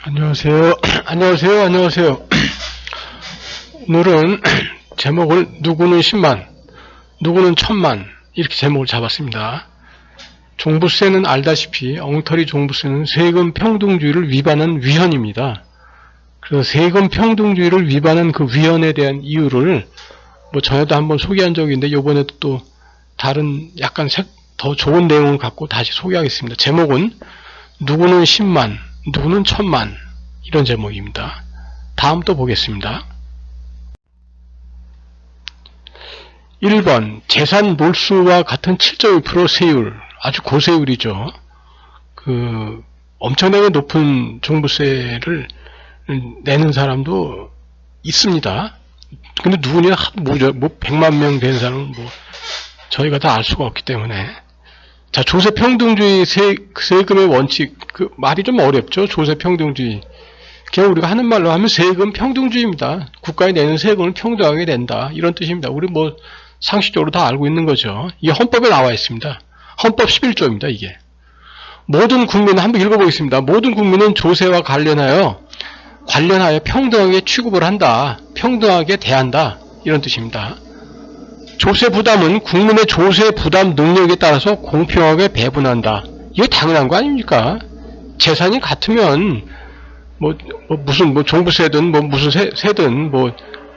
안녕하세요. 안녕하세요. 오늘은 제목을 누구는 10만, 누구는 1000만 이렇게 제목을 잡았습니다. 종부세는 알다시피 엉터리 종부세는 세금 평등주의를 위반한 위헌입니다. 그래서 세금 평등주의를 위반한 그 위헌에 대한 이유를 전에도 한번 소개한 적이 있는데 이번에도 또 다른 약간 더 좋은 내용을 갖고 다시 소개하겠습니다. 제목은 누구는 10만, 누구는 1000만 이런 제목입니다. 다음 또 보겠습니다. 1번 재산 몰수와 같은 7.1% 세율, 아주 고세율이죠. 엄청나게 높은 종부세를 내는 사람도 있습니다. 근데 누구냐, 100만 명 된 사람은 저희가 다 알 수가 없기 때문에. 자, 조세평등주의 세금의 원칙, 말이 좀 어렵죠. 조세평등주의. 그냥 우리가 하는 말로 하면 세금 평등주의입니다. 국가에 내는 세금을 평등하게 낸다. 이런 뜻입니다. 우리 상식적으로 다 알고 있는 거죠. 이게 헌법에 나와 있습니다. 헌법 11조입니다, 이게. 모든 국민은 한번 읽어보겠습니다. 모든 국민은 조세와 관련하여 평등하게 취급을 한다. 평등하게 대한다. 이런 뜻입니다. 조세 부담은 국민의 조세 부담 능력에 따라서 공평하게 배분한다. 이거 당연한 거 아닙니까? 재산이 같으면 무슨 종부세든 무슨 세든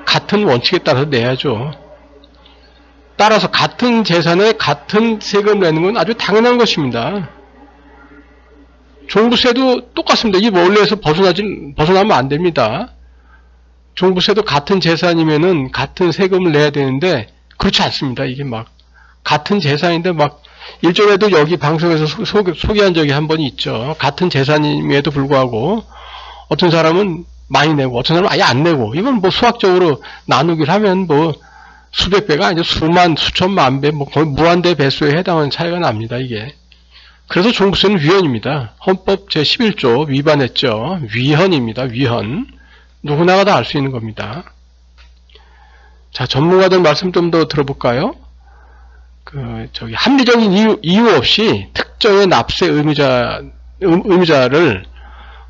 같은 원칙에 따라서 내야죠. 따라서 같은 재산에 같은 세금을 내는 건 아주 당연한 것입니다. 종부세도 똑같습니다. 이 원리에서 벗어나면 안 됩니다. 종부세도 같은 재산이면은 같은 세금을 내야 되는데 그렇지 않습니다. 이게 같은 재산인데 일전에도 여기 방송에서 소개한 적이 한 번 있죠. 같은 재산임에도 불구하고 어떤 사람은 많이 내고 어떤 사람은 아예 안 내고, 이건 수학적으로 나누기를 하면 수백 배가 아니죠. 수만, 수천만 배, 거의 무한대 배수에 해당하는 차이가 납니다, 이게. 그래서 종부세는 위헌입니다. 헌법 제11조 위반했죠. 위헌입니다, 위헌. 누구나가 다 알 수 있는 겁니다. 자, 전문가들 말씀 좀 더 들어볼까요? 합리적인 이유 없이 특정의 납세 의무자를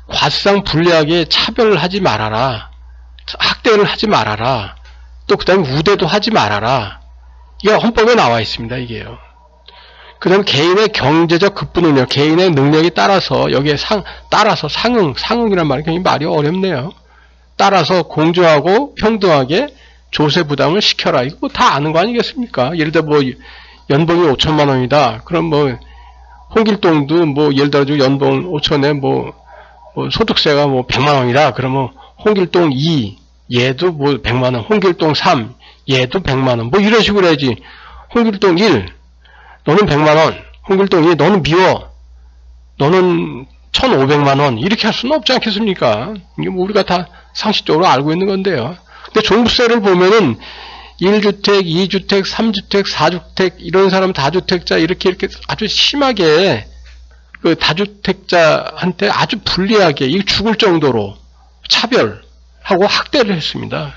과세상 불리하게 차별을 하지 말아라. 학대를 하지 말아라. 또 그 다음에 우대도 하지 말아라. 이게 헌법에 나와 있습니다, 이게요. 그 다음에 개인의 경제적 급부능력, 개인의 능력에 따라서 여기에 따라서 상응이란 말이 굉장히 말이 어렵네요. 따라서 공정하고 평등하게 조세 부담을 시켜라. 이거 다 아는 거 아니겠습니까? 예를 들어 연봉이 5천만 원이다. 그럼 홍길동도 예를 들어 연봉 5천에 소득세가 100만 원이다. 그러면 홍길동 2 얘도 100만 원, 홍길동 3 얘도 100만 원. 이런 식으로 해야지. 홍길동 1 너는 100만 원, 홍길동 2 너는 미워. 너는 1,500만 원. 이렇게 할 수는 없지 않겠습니까? 이게 우리가 다 상식적으로 알고 있는 건데요. 근데 종부세를 보면은 1주택, 2주택, 3주택, 4주택 이런 사람 다주택자 이렇게 아주 심하게 다주택자한테 아주 불리하게 죽을 정도로 차별하고 학대를 했습니다.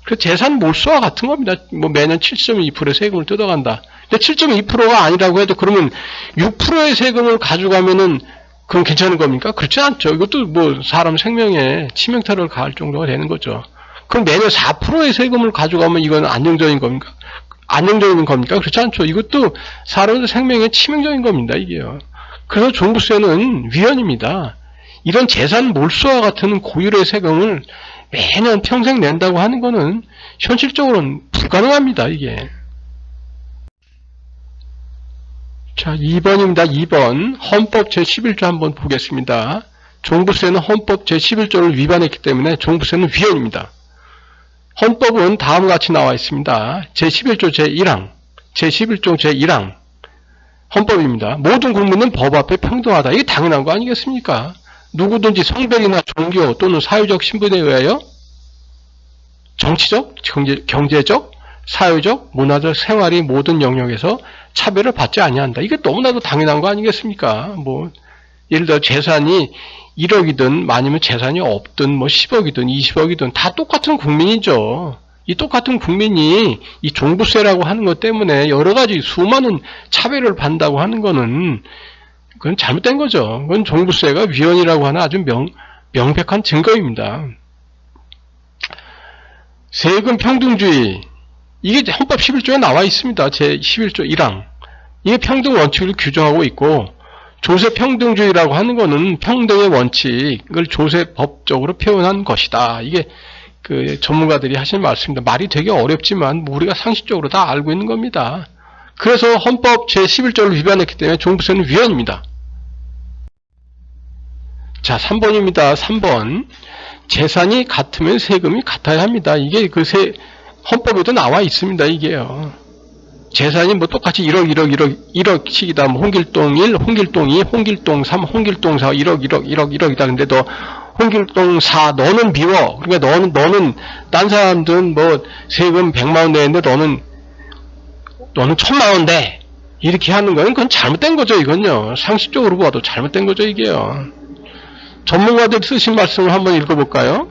그 재산 몰수와 같은 겁니다. 매년 7.2%의 세금을 뜯어간다. 근데 7.2%가 아니라고 해도 그러면 6%의 세금을 가져가면은 그건 괜찮은 겁니까? 그렇지 않죠. 이것도 사람 생명에 치명타를 가할 정도가 되는 거죠. 그럼 매년 4%의 세금을 가져가면 이건 안정적인 겁니까? 안정적인 겁니까? 그렇지 않죠. 이것도 사람의 생명에 치명적인 겁니다, 이게요. 그래서 종부세는 위헌입니다. 이런 재산 몰수와 같은 고율의 세금을 매년 평생 낸다고 하는 거는 현실적으로는 불가능합니다, 이게. 자, 2번입니다. 2번. 헌법 제11조 한번 보겠습니다. 종부세는 헌법 제11조를 위반했기 때문에 종부세는 위헌입니다. 헌법은 다음과 같이 나와 있습니다. 제11조 제1항, 제11조 제1항 헌법입니다. 모든 국민은 법 앞에 평등하다. 이게 당연한 거 아니겠습니까? 누구든지 성별이나 종교 또는 사회적 신분에 의하여 정치적, 경제적, 사회적, 문화적, 생활의 모든 영역에서 차별을 받지 아니한다. 이게 너무나도 당연한 거 아니겠습니까? 예를 들어 재산이 1억이든 아니면 재산이 없든 10억이든 20억이든 다 똑같은 국민이죠. 이 똑같은 국민이 이 종부세라고 하는 것 때문에 여러 가지 수많은 차별을 받는다고 하는 거는 그건 잘못된 거죠. 그건 종부세가 위헌이라고 하는 아주 명백한 증거입니다. 세금 평등주의, 이게 헌법 11조에 나와 있습니다. 제 11조 1항. 이게 평등 원칙을 규정하고 있고, 조세 평등주의라고 하는 거는 평등의 원칙을 조세법적으로 표현한 것이다. 이게 그 전문가들이 하신 말씀입니다. 말이 되게 어렵지만 우리가 상식적으로 다 알고 있는 겁니다. 그래서 헌법 제 11조를 위반했기 때문에 종부세는 위헌입니다. 자, 3번입니다. 3번. 재산이 같으면 세금이 같아야 합니다. 이게 헌법에도 나와 있습니다. 이게요. 재산이 뭐 똑같이 1억씩이다. 뭐 홍길동 1, 홍길동 2, 홍길동 3, 홍길동 4, 1억이다. 근데 너 홍길동 4, 너는 미워. 그러니까 너는 딴 사람들은 뭐 세금 100만원 내는데 너는 1000만원 내. 이렇게 하는 거는 그건 잘못된 거죠. 이건요. 상식적으로 봐도 잘못된 거죠. 이게요. 전문가들 쓰신 말씀을 한번 읽어볼까요?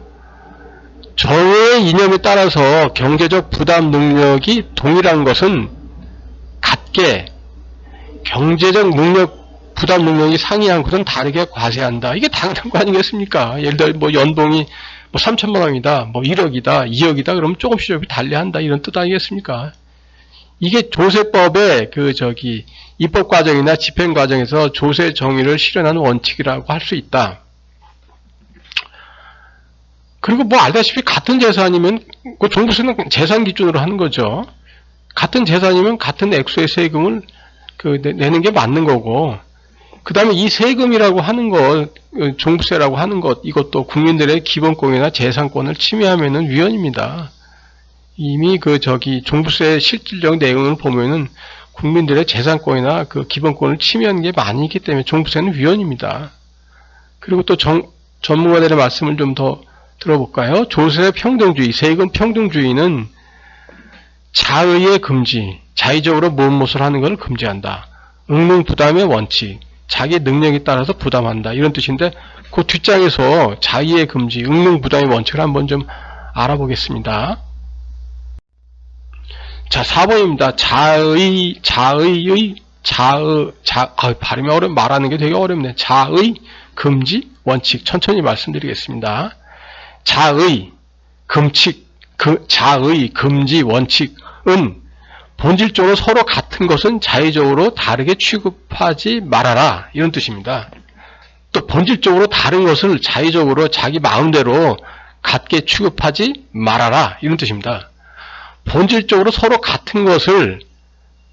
정의 이념에 따라서 경제적 부담 능력이 동일한 것은 같게 경제적 능력, 부담 능력이 상이한 것은 다르게 과세한다. 이게 당연한 거 아니겠습니까? 예를 들어 뭐 연봉이 뭐 3천만 원이다, 뭐 1억이다, 2억이다, 그러면 조금씩 달리한다. 이런 뜻 아니겠습니까? 이게 조세법의 입법 과정이나 집행 과정에서 조세 정의를 실현하는 원칙이라고 할 수 있다. 그리고 뭐 알다시피 같은 재산이면 그 종부세는 재산 기준으로 하는 거죠. 같은 재산이면 같은 액수의 세금을 내는 게 맞는 거고, 그 다음에 이 세금이라고 하는 것, 종부세라고 하는 것, 이것도 국민들의 기본권이나 재산권을 침해하면은 위헌입니다. 이미 종부세의 실질적 내용을 보면은 국민들의 재산권이나 기본권을 침해하는 게 많이 있기 때문에 종부세는 위헌입니다. 그리고 또 전문가들의 말씀을 좀 더 들어볼까요? 조세 평등주의, 세금 평등주의는 자의의 금지, 자의적으로 무엇을 하는 것을 금지한다. 응능부담의 원칙, 자기 능력에 따라서 부담한다. 이런 뜻인데 그 뒷장에서 자의의 금지, 응능부담의 원칙을 한번 좀 알아보겠습니다. 자, 4번입니다. 발음이 말하는 게 되게 어렵네. 자의 금지 원칙, 천천히 말씀드리겠습니다. 자의 금지 원칙은 본질적으로 서로 같은 것은 자의적으로 다르게 취급하지 말아라. 이런 뜻입니다. 또 본질적으로 다른 것을 자의적으로 자기 마음대로 같게 취급하지 말아라. 이런 뜻입니다. 본질적으로 서로 같은 것을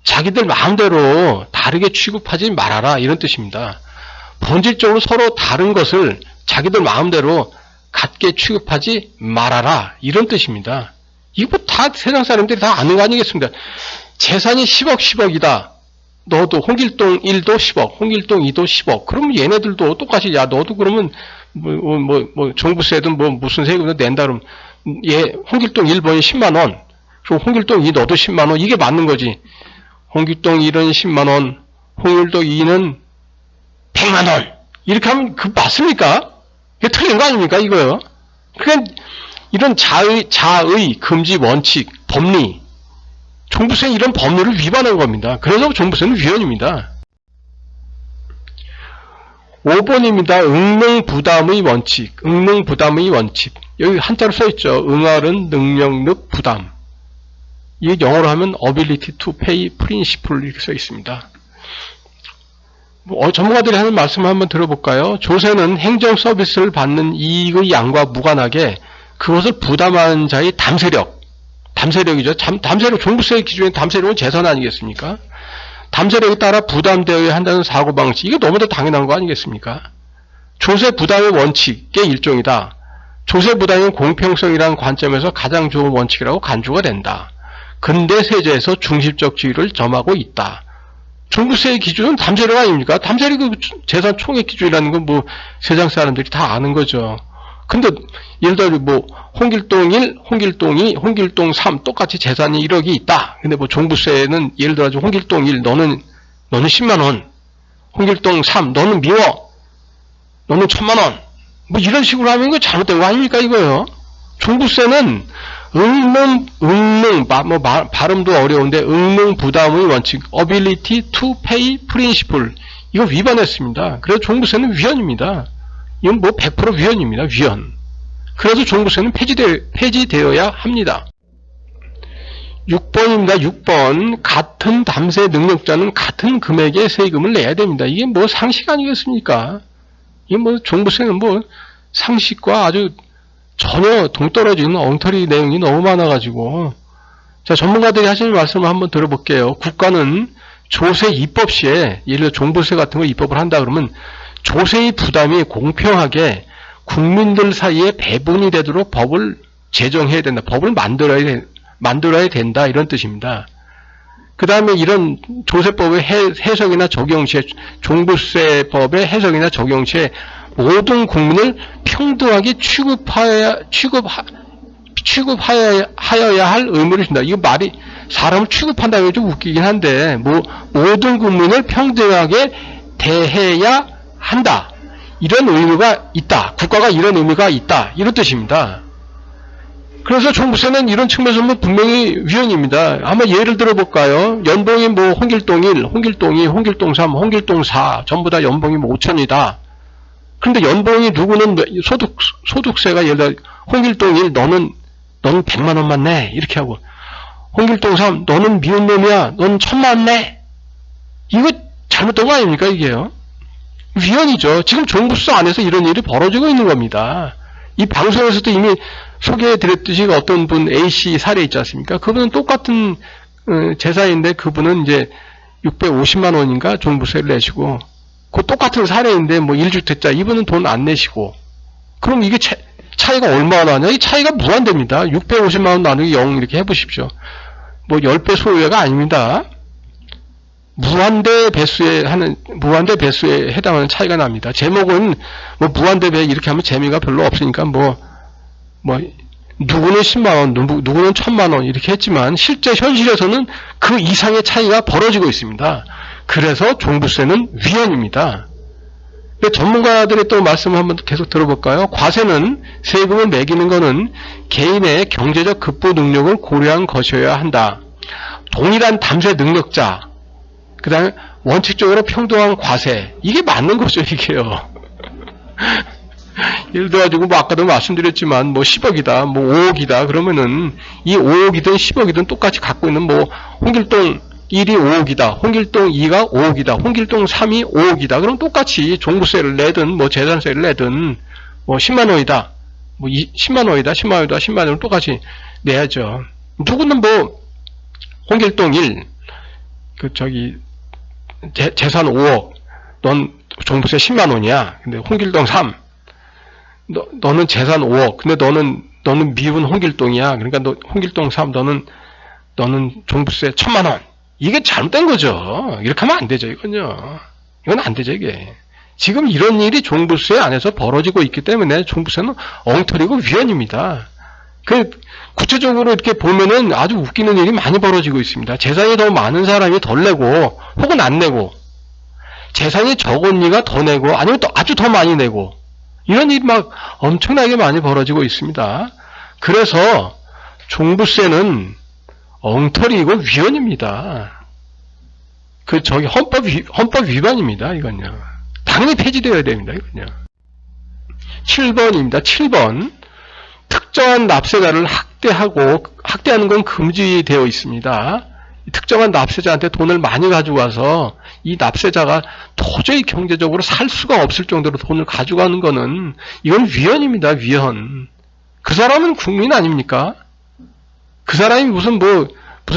자기들 마음대로 다르게 취급하지 말아라. 이런 뜻입니다. 본질적으로 서로 다른 것을 자기들 마음대로 같게 취급하지 말아라. 이런 뜻입니다. 이거 다 세상 사람들이 다 아는 거 아니겠습니까? 재산이 10억이다. 너도 홍길동 1도 10억, 홍길동 2도 10억. 그러면 얘네들도 똑같이 야 너도 그러면 종부세든 무슨 세금도 낸다 그러면 홍길동 1번이 10만 원. 그리고 홍길동 2 너도 10만 원. 이게 맞는 거지. 홍길동 1은 10만 원, 홍길동 2는 100만 원. 이렇게 하면 맞습니까? 이게 틀린 거 아닙니까, 이거요? 그러니까 이런 자의 금지 원칙, 법리, 종부세는 이런 법률을 위반한 겁니다. 그래서 종부세는 위헌입니다. 5번입니다. 응능부담의 원칙. 여기 한자로 써있죠. 응할은 능력, 부담. 이게 영어로 하면 ability to pay principle 이렇게 써있습니다. 전문가들이 하는 말씀을 한번 들어볼까요? 조세는 행정 서비스를 받는 이익의 양과 무관하게 그것을 부담하는 자의 담세력이죠. 담세력, 종부세 기준의 담세력은 재산 아니겠습니까? 담세력에 따라 부담되어야 한다는 사고방식, 이거 너무도 당연한 거 아니겠습니까? 조세 부담의 원칙의 일종이다. 조세 부담은 공평성이라는 관점에서 가장 좋은 원칙이라고 간주가 된다. 근대 세제에서 중심적 지위를 점하고 있다. 종부세의 기준은 담세력 아닙니까? 담세력이 재산 총액 기준이라는 건 세상 사람들이 다 아는 거죠. 근데 예를 들어 홍길동 1, 홍길동 2, 홍길동 3 똑같이 재산이 1억이 있다. 근데 종부세는 예를 들어 홍길동 1 너는 10만 원. 홍길동 3 너는 미워. 너는 1000만 원. 이런 식으로 하면 이거 잘못된 거 아닙니까 이거요? 종부세는 발음도 어려운데 응능부담의 원칙, ability to pay principle 이거 위반했습니다. 그래서 종부세는 위헌입니다. 이건 뭐 100% 위헌입니다. 위헌. 그래서 종부세는 폐지되어야 합니다. 6번입니다. 6번. 같은 담세 능력자는 같은 금액의 세금을 내야 됩니다. 이게 뭐 상식 아니겠습니까? 이게 뭐 종부세는 뭐 상식과 아주 전혀 동떨어지는 엉터리 내용이 너무 많아가지고. 자, 전문가들이 하시는 말씀을 한번 들어볼게요. 국가는 조세 입법 시에, 예를 들어 종부세 같은 걸 입법을 한다 그러면 조세의 부담이 공평하게 국민들 사이에 배분이 되도록 법을 제정해야 된다. 법을 만들어야 된다. 이런 뜻입니다. 그 다음에 이런 조세법의 해석이나 적용 시에, 종부세법의 해석이나 적용 시에 모든 국민을 평등하게 취급하여야 할 의무를 준다. 이거 말이, 사람을 취급한다는 게 좀 웃기긴 한데, 모든 국민을 평등하게 대해야 한다. 이런 의무가 있다. 국가가 이런 의무가 있다. 이런 뜻입니다. 그래서 종부세는 이런 측면에서 분명히 위헌입니다. 한번 예를 들어볼까요? 연봉이 뭐 홍길동 1, 홍길동 2, 홍길동 3, 홍길동 4 전부 다 연봉이 뭐 5천이다. 그런데 연봉이 누구는 소득세가 예를 들어 홍길동 1 너는 100만 원만 내 이렇게 하고, 홍길동 3 너는 미운 놈이야 너는 1000만 원 내. 이거 잘못된 거 아닙니까 이게요? 위헌이죠. 지금 종부세 안에서 이런 일이 벌어지고 있는 겁니다. 이 방송에서도 이미 소개해드렸듯이 어떤 분 A씨 사례 있지 않습니까? 그분은 똑같은 재산인데 그분은 이제 650만 원인가 종부세를 내시고, 그 똑같은 사례인데 뭐 1주택자 이분은 돈 안 내시고, 그럼 이게 차이가 얼마나 나냐? 이 차이가 무한대입니다. 650만 원 나누기 0 이렇게 해보십시오. 뭐 10배 소요가 아닙니다. 무한대 배수에 해당하는 차이가 납니다. 제목은 뭐 무한대 배 이렇게 하면 재미가 별로 없으니까 뭐 누구는 10만 원, 누구는 1000만 원 이렇게 했지만 실제 현실에서는 그 이상의 차이가 벌어지고 있습니다. 그래서 종부세는 위헌입니다. 전문가들의 또 말씀을 한번 계속 들어볼까요? 과세는, 세금을 매기는 것은 개인의 경제적 급부 능력을 고려한 것이어야 한다. 동일한 담세 능력자, 그 다음에 원칙적으로 평등한 과세, 이게 맞는 거죠 이게요. 예를 들어가지고 뭐 아까도 말씀드렸지만 뭐 10억이다 뭐 5억이다 그러면은 이 5억이든 10억이든 똑같이 갖고 있는 뭐 홍길동 1이 5억이다, 홍길동 2가 5억이다, 홍길동 3이 5억이다. 그럼 똑같이 종부세를 내든 뭐 재산세를 내든 뭐 10만 원이다, 뭐 10만 원이다, 10만 원이다, 10만 원을 똑같이 내야죠. 누구는 뭐 홍길동 1, 재산 5억, 넌 종부세 10만 원이야. 근데 홍길동 3, 너는 재산 5억, 근데 너는 미운 홍길동이야. 그러니까 홍길동 3, 너는 종부세 1000만 원. 이게 잘못된 거죠. 이렇게 하면 안 되죠, 이건 안 되죠, 이게. 지금 이런 일이 종부세 안에서 벌어지고 있기 때문에 종부세는 엉터리고 위헌입니다. 구체적으로 이렇게 보면은 아주 웃기는 일이 많이 벌어지고 있습니다. 재산이 더 많은 사람이 덜 내고, 혹은 안 내고, 재산이 적은 이가 더 내고, 아니면 또 아주 더 많이 내고, 이런 일이 막 엄청나게 많이 벌어지고 있습니다. 그래서 종부세는 엉터리이고 위헌입니다. 헌법 위반입니다, 이건요. 당연히 폐지되어야 됩니다, 이건요. 7번입니다. 7번. 특정한 납세자를 학대하는 건 금지되어 있습니다. 특정한 납세자한테 돈을 많이 가지고 와서 이 납세자가 도저히 경제적으로 살 수가 없을 정도로 돈을 가져가는 거는 이건 위헌입니다. 위헌. 그 사람은 국민 아닙니까? 그 사람이 무슨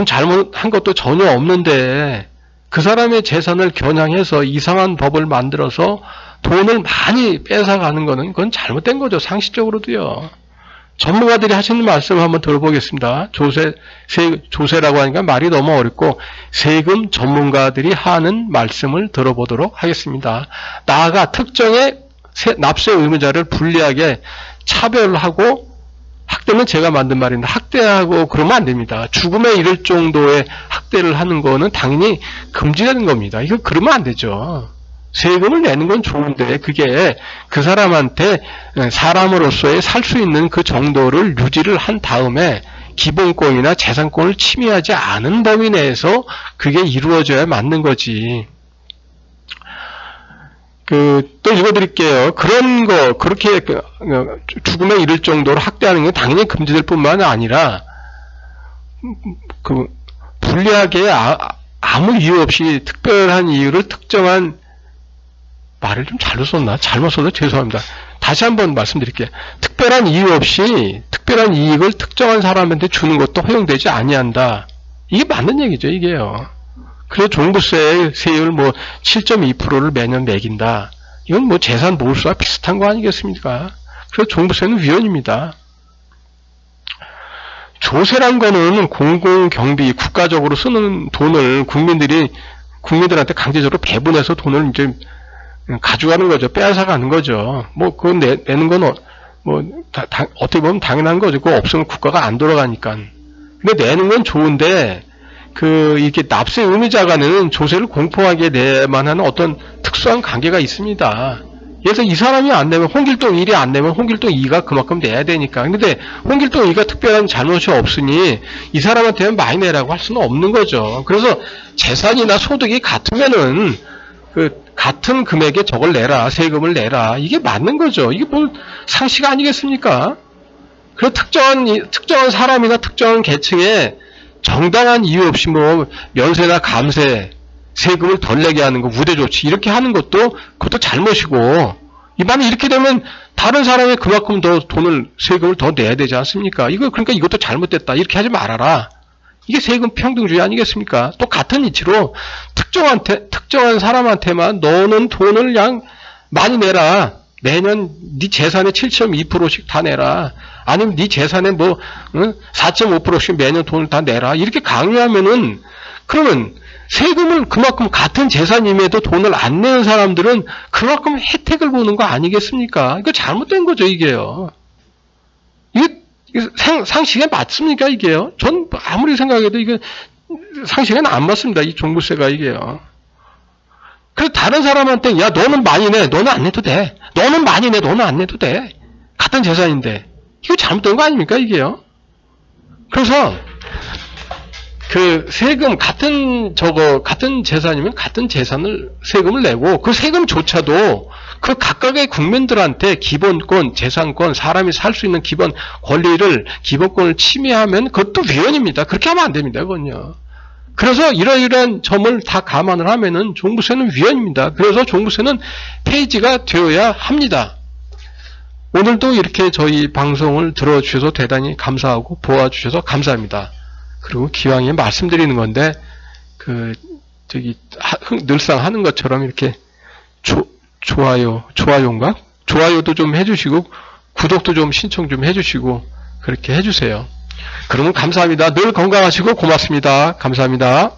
잘못한 것도 전혀 없는데 그 사람의 재산을 겨냥해서 이상한 법을 만들어서 돈을 많이 뺏어가는 거는 그건 잘못된 거죠. 상식적으로도요. 전문가들이 하시는 말씀을 한번 들어보겠습니다. 조세라고 하니까 말이 너무 어렵고 세금 전문가들이 하는 말씀을 들어보도록 하겠습니다. 나아가 특정의 납세 의무자를 불리하게 차별하고, 학대는 제가 만든 말인데 학대하고 그러면 안 됩니다. 죽음에 이를 정도의 학대를 하는 거는 당연히 금지되는 겁니다. 이거 그러면 안 되죠. 세금을 내는 건 좋은데 그게 그 사람한테 사람으로서의 살 수 있는 그 정도를 유지를 한 다음에 기본권이나 재산권을 침해하지 않은 범위 내에서 그게 이루어져야 맞는 거지. 또 읽어드릴게요. 그런 거, 그렇게 죽음에 이를 정도로 학대하는 게 당연히 금지될 뿐만 아니라, 불리하게 아무 이유 없이 특별한 이유를 특정한, 말을 좀 잘못 썼나? 잘못 써서 죄송합니다. 다시 한번 말씀드릴게요. 특별한 이유 없이 특별한 이익을 특정한 사람한테 주는 것도 허용되지 아니한다. 이게 맞는 얘기죠, 이게요. 그래서 종부세 세율 7.2%를 매년 매긴다. 이건 재산 몰수와 비슷한 거 아니겠습니까? 그래서 종부세는 위헌입니다. 조세란 거는 공공경비, 국가적으로 쓰는 돈을 국민들한테 강제적으로 배분해서 돈을 이제 가져가는 거죠. 빼앗아가는 거죠. 그거 내는 건 어떻게 보면 당연한 거죠. 그거 없으면 국가가 안 돌아가니까. 근데 내는 건 좋은데, 이렇게 납세 의무자가 내는 조세를 공평하게 내만한 어떤 특수한 관계가 있습니다. 그래서 이 사람이 안 내면, 홍길동 1이 안 내면 홍길동 2가 그만큼 내야 되니까. 근데 홍길동 2가 특별한 잘못이 없으니 이 사람한테는 많이 내라고 할 수는 없는 거죠. 그래서 재산이나 소득이 같으면은, 같은 금액에 저걸 내라, 세금을 내라. 이게 맞는 거죠. 이게 상식 아니겠습니까? 그래서 특정한 사람이나 특정한 계층에 정당한 이유 없이 면세나 감세, 세금을 덜 내게 하는 거, 우대 조치, 이렇게 하는 그것도 잘못이고, 만약 이렇게 되면 다른 사람이 그만큼 더 세금을 더 내야 되지 않습니까? 그러니까 이것도 잘못됐다. 이렇게 하지 말아라. 이게 세금 평등주의 아니겠습니까? 또 같은 이치로 특정한 사람한테만 너는 돈을 그냥 많이 내라. 매년 네 재산의 7.2%씩 다 내라. 아니면 네 재산의 4.5%씩 매년 돈을 다 내라. 이렇게 강요하면은, 그러면 세금을 그만큼 같은 재산임에도 돈을 안 내는 사람들은 그만큼 혜택을 보는 거 아니겠습니까? 이거 잘못된 거죠, 이게요. 이게 상식에 맞습니까, 이게요? 전 아무리 생각해도 이게 상식에는 안 맞습니다, 이 종부세가, 이게요. 그래서 다른 사람한테, 야, 너는 많이 내, 너는 안 내도 돼. 너는 많이 내, 너는 안 내도 돼. 같은 재산인데. 이거 잘못된 거 아닙니까, 이게요? 그래서, 세금, 같은 재산이면 같은 세금을 내고, 그 세금조차도 그 각각의 국민들한테 기본권, 재산권, 사람이 살 수 있는 기본 기본권을 침해하면 그것도 위헌입니다. 그렇게 하면 안 됩니다, 그건요. 그래서 이러이러한 점을 다 감안을 하면은 종부세는 위헌입니다. 그래서 종부세는 폐지가 되어야 합니다. 오늘도 이렇게 저희 방송을 들어주셔서 대단히 감사하고 보아주셔서 감사합니다. 그리고 기왕에 말씀드리는 건데, 늘상 하는 것처럼 이렇게 좋아요인가? 좋아요도 좀 해주시고, 구독도 좀 신청 좀 해주시고, 그렇게 해주세요. 그러면 감사합니다. 늘 건강하시고 고맙습니다. 감사합니다.